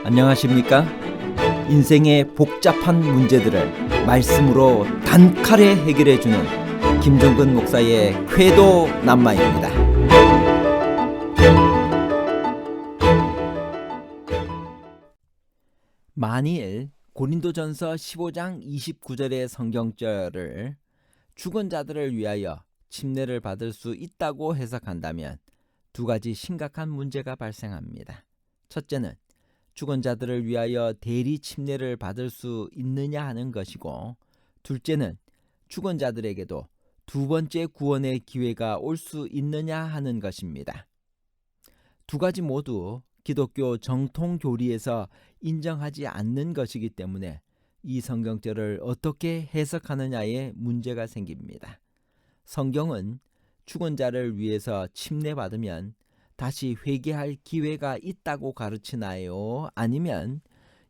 안녕하십니까? 인생의 복잡한 문제들을 말씀으로 단칼에 해결해주는 김종근 목사의 쾌도 남마입니다. 만일 고린도전서 15장 29절의 성경절을 죽은 자들을 위하여 침례를 받을 수 있다고 해석한다면 두 가지 심각한 문제가 발생합니다. 첫째는 죽은 자들을 위하여 대리 침례를 받을 수 있느냐 하는 것이고, 둘째는 죽은 자들에게도 두 번째 구원의 기회가 올 수 있느냐 하는 것입니다. 두 가지 모두 기독교 정통 교리에서 인정하지 않는 것이기 때문에 이 성경절을 어떻게 해석하느냐에 문제가 생깁니다. 성경은 죽은 자를 위해서 침례받으면 다시 회개할 기회가 있다고 가르치나요? 아니면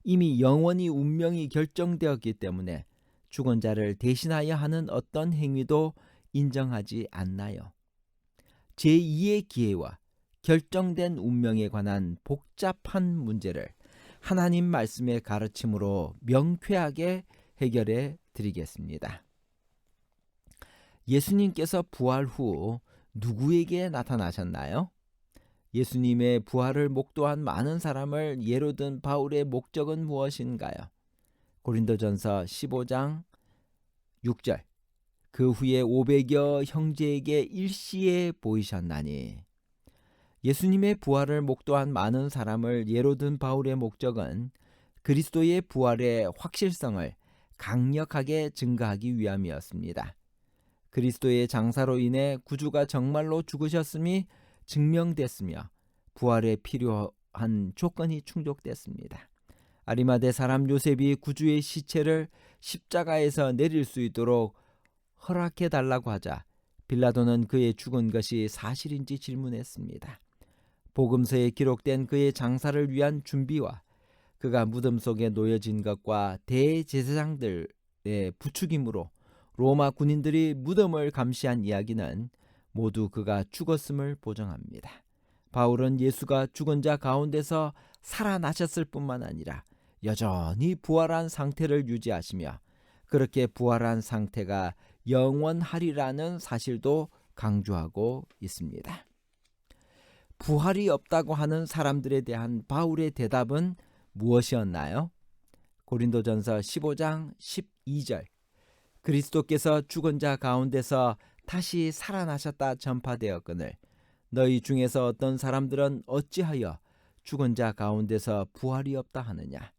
이미 영원히 운명이 결정되었기 때문에 죽은 자를 대신하여 하는 어떤 행위도 인정하지 않나요? 제2의 기회와 결정된 운명에 관한 복잡한 문제를 하나님 말씀의 가르침으로 명쾌하게 해결해 드리겠습니다. 예수님께서 부활 후 누구에게 나타나셨나요? 예수님의 부활을 목도한 많은 사람을 예로 든 바울의 목적은 무엇인가요? 고린도전서 15장 6절, 그 후에 500여 형제에게 일시에 보이셨나니. 예수님의 부활을 목도한 많은 사람을 예로 든 바울의 목적은 그리스도의 부활의 확실성을 강력하게 증거하기 위함이었습니다. 그리스도의 장사로 인해 구주가 정말로 죽으셨음이 증명됐으며 부활에 필요한 조건이 충족됐습니다. 아리마대 사람 요셉이 구주의 시체를 십자가에서 내릴 수 있도록 허락해 달라고 하자 빌라도는 그의 죽은 것이 사실인지 질문했습니다. 복음서에 기록된 그의 장사를 위한 준비와 그가 무덤 속에 놓여진 것과 대제사장들의 부추김으로 로마 군인들이 무덤을 감시한 이야기는 모두 그가 죽었음을 보정합니다. 바울은 예수가 죽은 자 가운데서 살아나셨을 뿐만 아니라 여전히 부활한 상태를 유지하시며 그렇게 부활한 상태가 영원하리라는 사실도 강조하고 있습니다. 부활이 없다고 하는 사람들에 대한 바울의 대답은 무엇이었나요? 고린도전서 15장 12절, 그리스도께서 죽은 자 가운데서 다시 살아나셨다 전파되었거늘 너희 중에서 어떤 사람들은 어찌하여 죽은 자 가운데서 부활이 없다 하느냐.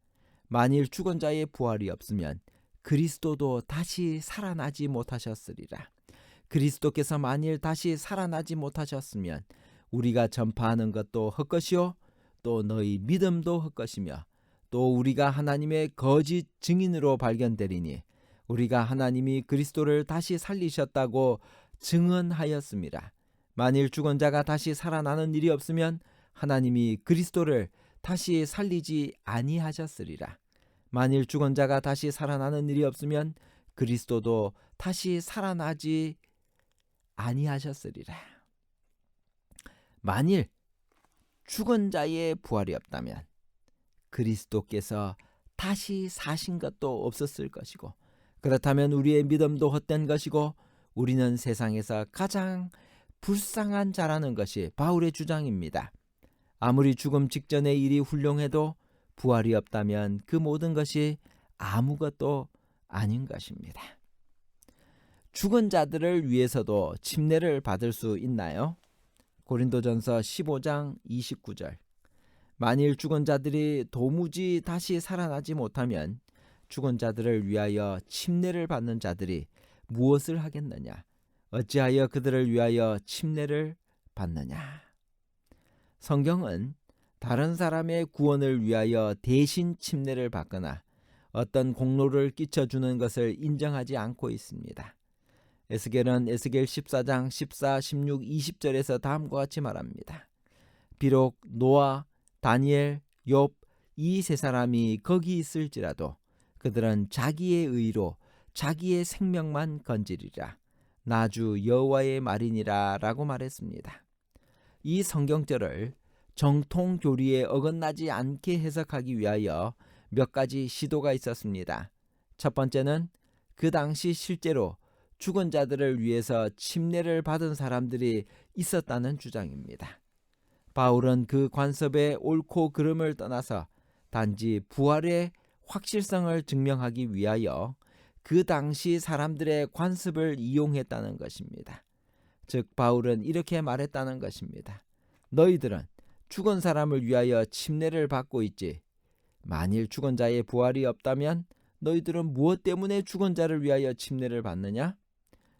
만일 죽은 자의 부활이 없으면 그리스도도 다시 살아나지 못하셨으리라. 그리스도께서 만일 다시 살아나지 못하셨으면 우리가 전파하는 것도 헛것이요 또 너희 믿음도 헛것이며 또 우리가 하나님의 거짓 증인으로 발견되리니 우리가 하나님이 그리스도를 다시 살리셨다고 증언하였습니다. 만일 죽은 자가 다시 살아나는 일이 없으면 하나님이 그리스도를 다시 살리지 아니하셨으리라. 만일 죽은 자가 다시 살아나는 일이 없으면 그리스도도 다시 살아나지 아니하셨으리라. 만일 죽은 자의 부활이 없다면 그리스도께서 다시 사신 것도 없었을 것이고, 그렇다면 우리의 믿음도 헛된 것이고 우리는 세상에서 가장 불쌍한 자라는 것이 바울의 주장입니다. 아무리 죽음 직전의 일이 훌륭해도 부활이 없다면 그 모든 것이 아무것도 아닌 것입니다. 죽은 자들을 위해서도 침례를 받을 수 있나요? 고린도전서 15장 29절, 만일 죽은 자들이 도무지 다시 살아나지 못하면 죽은 자들을 위하여 침례를 받는 자들이 무엇을 하겠느냐? 어찌하여 그들을 위하여 침례를 받느냐? 성경은 다른 사람의 구원을 위하여 대신 침례를 받거나 어떤 공로를 끼쳐주는 것을 인정하지 않고 있습니다. 에스겔은 에스겔 14장 14, 16, 20절에서 다음과 같이 말합니다. 비록 노아, 다니엘, 욥 이 세 사람이 거기 있을지라도 그들은 자기의 의로 자기의 생명만 건지리라. 나주 여호와의 말이니라 라고 말했습니다. 이 성경절을 정통 교리에 어긋나지 않게 해석하기 위하여 몇 가지 시도가 있었습니다. 첫 번째는 그 당시 실제로 죽은 자들을 위해서 침례를 받은 사람들이 있었다는 주장입니다. 바울은 그 관습의 옳고 그름을 떠나서 단지 부활의 확실성을 증명하기 위하여 그 당시 사람들의 관습을 이용했다는 것입니다. 즉 바울은 이렇게 말했다는 것입니다. 너희들은 죽은 사람을 위하여 침례를 받고 있지. 만일 죽은 자의 부활이 없다면 너희들은 무엇 때문에 죽은 자를 위하여 침례를 받느냐?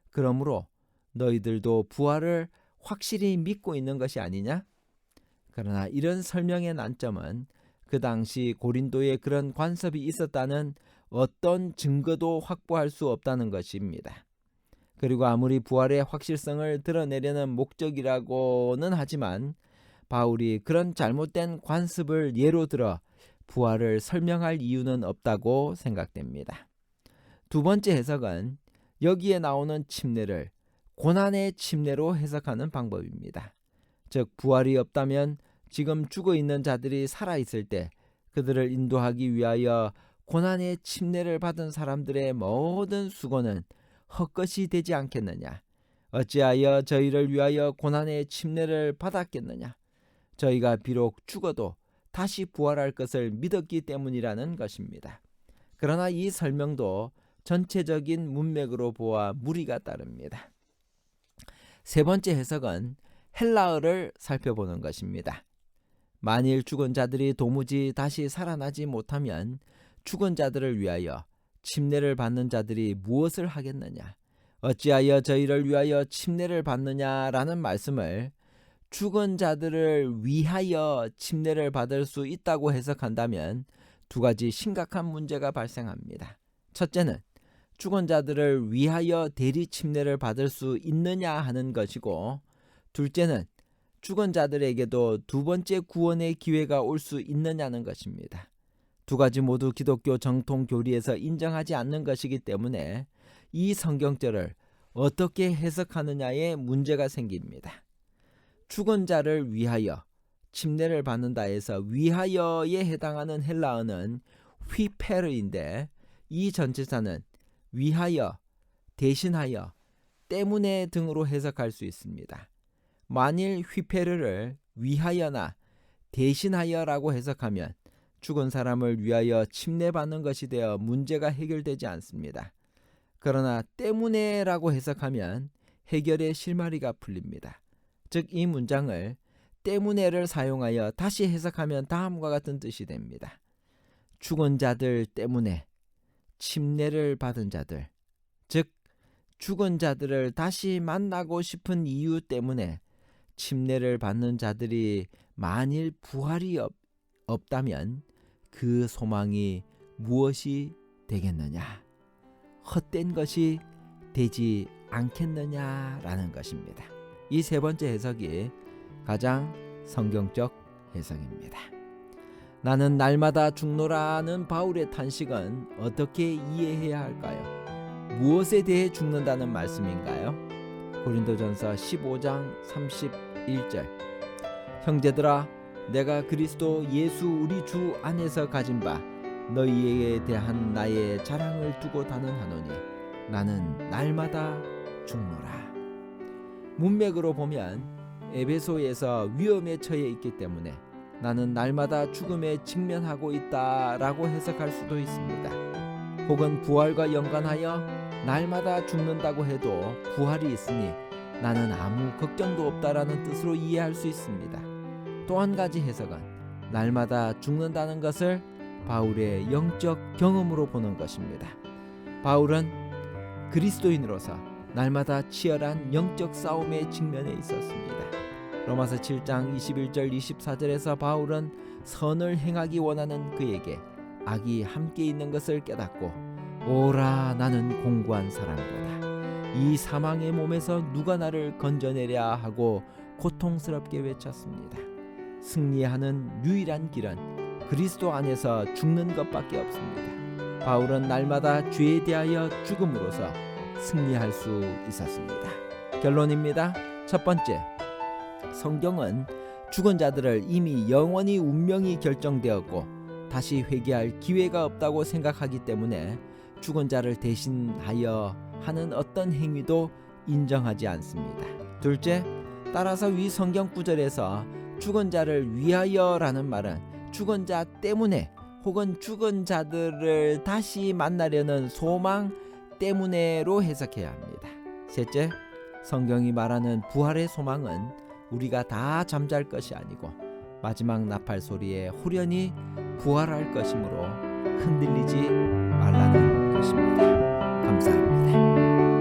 그러므로 너희들도 부활을 확실히 믿고 있는 것이 아니냐? 그러나 이런 설명의 난점은 그 당시 고린도에 그런 관습이 있었다는 어떤 증거도 확보할 수 없다는 것입니다. 그리고 아무리 부활의 확실성을 드러내려는 목적이라고는 하지만 바울이 그런 잘못된 관습을 예로 들어 부활을 설명할 이유는 없다고 생각됩니다. 두 번째 해석은 여기에 나오는 침례를 고난의 침례로 해석하는 방법입니다. 즉 부활이 없다면 지금 죽어있는 자들이 살아있을 때 그들을 인도하기 위하여 고난의 침례를 받은 사람들의 모든 수고는 헛것이 되지 않겠느냐. 어찌하여 저희를 위하여 고난의 침례를 받았겠느냐. 저희가 비록 죽어도 다시 부활할 것을 믿었기 때문이라는 것입니다. 그러나 이 설명도 전체적인 문맥으로 보아 무리가 따릅니다. 세 번째 해석은 헬라어를 살펴보는 것입니다. 만일 죽은 자들이 도무지 다시 살아나지 못하면 죽은 자들을 위하여 침례를 받는 자들이 무엇을 하겠느냐? 어찌하여 저희를 위하여 침례를 받느냐라는 말씀을 죽은 자들을 위하여 침례를 받을 수 있다고 해석한다면 두 가지 심각한 문제가 발생합니다. 첫째는 죽은 자들을 위하여 대리 침례를 받을 수 있느냐 하는 것이고, 둘째는 죽은 자들에게도 두 번째 구원의 기회가 올 수 있느냐는 것입니다. 두 가지 모두 기독교 정통 교리에서 인정하지 않는 것이기 때문에 이 성경절을 어떻게 해석하느냐에 문제가 생깁니다. 죽은 자를 위하여 침례를 받는다 해서 위하여에 해당하는 헬라어는 휘페르인데 이 전치사는 위하여, 대신하여, 때문에 등으로 해석할 수 있습니다. 만일 휘페르를 위하여나 대신하여라고 해석하면 죽은 사람을 위하여 침례받는 것이 되어 문제가 해결되지 않습니다. 그러나 때문에라고 해석하면 해결의 실마리가 풀립니다. 즉 이 문장을 때문에를 사용하여 다시 해석하면 다음과 같은 뜻이 됩니다. 죽은 자들 때문에 침례를 받은 자들, 즉 죽은 자들을 다시 만나고 싶은 이유 때문에 침례를 받는 자들이 만일 부활이 없다면 그 소망이 무엇이 되겠느냐? 헛된 것이 되지 않겠느냐라는 것입니다. 이 세 번째 해석이 가장 성경적 해석입니다. 나는 날마다 죽노라는 바울의 탄식은 어떻게 이해해야 할까요? 무엇에 대해 죽는다는 말씀인가요? 고린도전서 15장 31절 형제들아 내가 그리스도 예수 우리 주 안에서 가진 바 너희에게 대한 나의 자랑을 두고 단언하노니 나는 날마다 죽노라. 문맥으로 보면 에베소에서 위험에 처해 있기 때문에 나는 날마다 죽음에 직면하고 있다라고 해석할 수도 있습니다. 혹은 부활과 연관하여 날마다 죽는다고 해도 부활이 있으니 나는 아무 걱정도 없다라는 뜻으로 이해할 수 있습니다. 또 한 가지 해석은 날마다 죽는다는 것을 바울의 영적 경험으로 보는 것입니다. 바울은 그리스도인으로서 날마다 치열한 영적 싸움에 직면해 있었습니다. 로마서 7장 21절 24절에서 바울은 선을 행하기 원하는 그에게 악이 함께 있는 것을 깨닫고 오라 나는 공고한 사람이로다. 이 사망의 몸에서 누가 나를 건져내랴 하고 고통스럽게 외쳤습니다. 승리하는 유일한 길은 그리스도 안에서 죽는 것밖에 없습니다. 바울은 날마다 죄에 대하여 죽음으로써 승리할 수 있었습니다. 결론입니다. 첫 번째, 성경은 죽은 자들을 이미 영원히 운명이 결정되었고 다시 회개할 기회가 없다고 생각하기 때문에 죽은 자를 대신하여 하는 어떤 행위도 인정하지 않습니다. 둘째, 따라서 위 성경 구절에서 죽은 자를 위하여라는 말은 죽은 자 때문에 혹은 죽은 자들을 다시 만나려는 소망 때문에로 해석해야 합니다. 셋째, 성경이 말하는 부활의 소망은 우리가 다 잠잘 것이 아니고 마지막 나팔 소리에 후련히 부활할 것이므로 흔들리지 말라는 것입니다. 감사합니다.